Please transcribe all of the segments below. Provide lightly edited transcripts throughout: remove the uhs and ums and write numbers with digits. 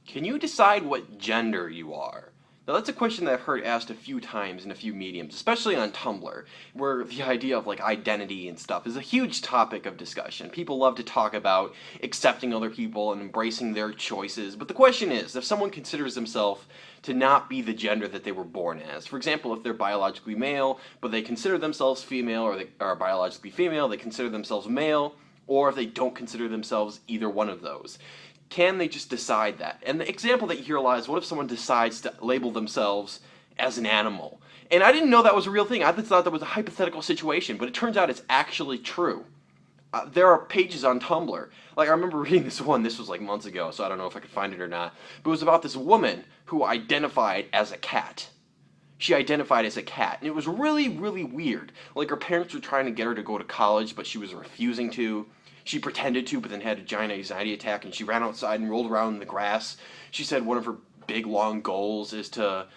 Can you decide what gender you are? Now, that's a question that I've heard asked a few times in a few mediums, especially on Tumblr, where the idea of like identity and stuff is a huge topic of discussion. People love to talk about accepting other people and embracing their choices, but the question is, if someone considers themselves to not be the gender that they were born as, for example, if they're biologically male, but they consider themselves female, or they are biologically female, they consider themselves male, or if they don't consider themselves either one of those. Can they just decide that? And the example that you hear a lot is, what if someone decides to label themselves as an animal? And I didn't know that was a real thing. I just thought that was a hypothetical situation, but it turns out it's actually true. There are pages on Tumblr. Like, I remember reading this one, this was like months ago, so I don't know if I could find it or not, but it was about this woman who identified as a cat. She identified as a cat, and it was really, really weird. Like, her parents were trying to get her to go to college, but she was refusing to. She pretended to, but then had a giant anxiety attack, and she ran outside and rolled around in the grass. She said one of her big, long goals is to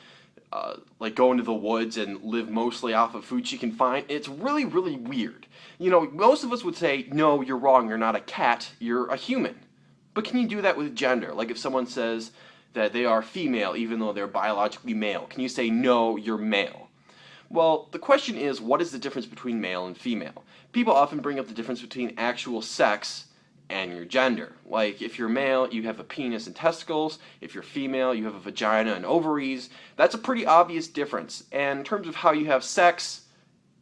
like go into the woods and live mostly off of food she can find. It's really, really weird. You know, most of us would say, no, you're wrong, you're not a cat, you're a human. But can you do that with gender? Like if someone says that they are female even though they're biologically male, can you say, no, you're male? Well, the question is, what is the difference between male and female? People often bring up the difference between actual sex and your gender. Like, if you're male, you have a penis and testicles. If you're female, you have a vagina and ovaries. That's a pretty obvious difference. And in terms of how you have sex,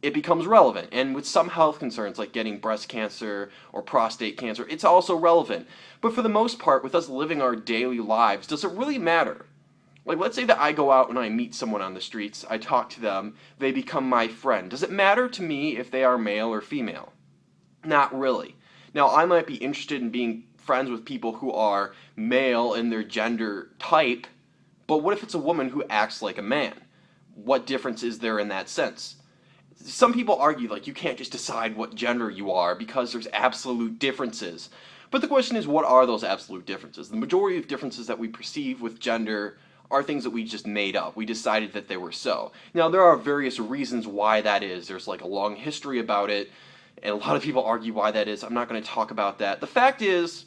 it becomes relevant. And with some health concerns, like getting breast cancer or prostate cancer, it's also relevant. But for the most part, with us living our daily lives, does it really matter? Like, let's say that I go out and I meet someone on the streets, I talk to them, they become my friend. Does it matter to me if they are male or female? Not really. Now, I might be interested in being friends with people who are male in their gender type, but what if it's a woman who acts like a man? What difference is there in that sense? Some people argue, like, you can't just decide what gender you are because there's absolute differences. But the question is, what are those absolute differences? The majority of differences that we perceive with gender are things that we just made up. We decided that they were so. Now, there are various reasons why that is. There's like a long history about it, and a lot of people argue why that is. I'm not going to talk about that. The fact is,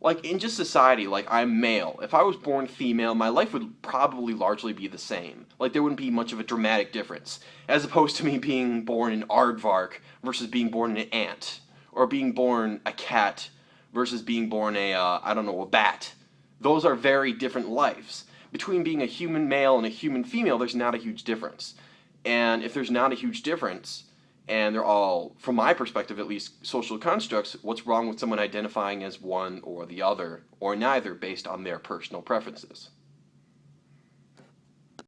like, in just society, like, I'm male. If I was born female, my life would probably largely be the same. Like, there wouldn't be much of a dramatic difference, as opposed to me being born an aardvark versus being born an ant, or being born a cat versus being born a, I don't know, a bat. Those are very different lives. Between being a human male and a human female, there's not a huge difference. And if there's not a huge difference, and they're all, from my perspective at least, social constructs, what's wrong with someone identifying as one or the other, or neither, based on their personal preferences?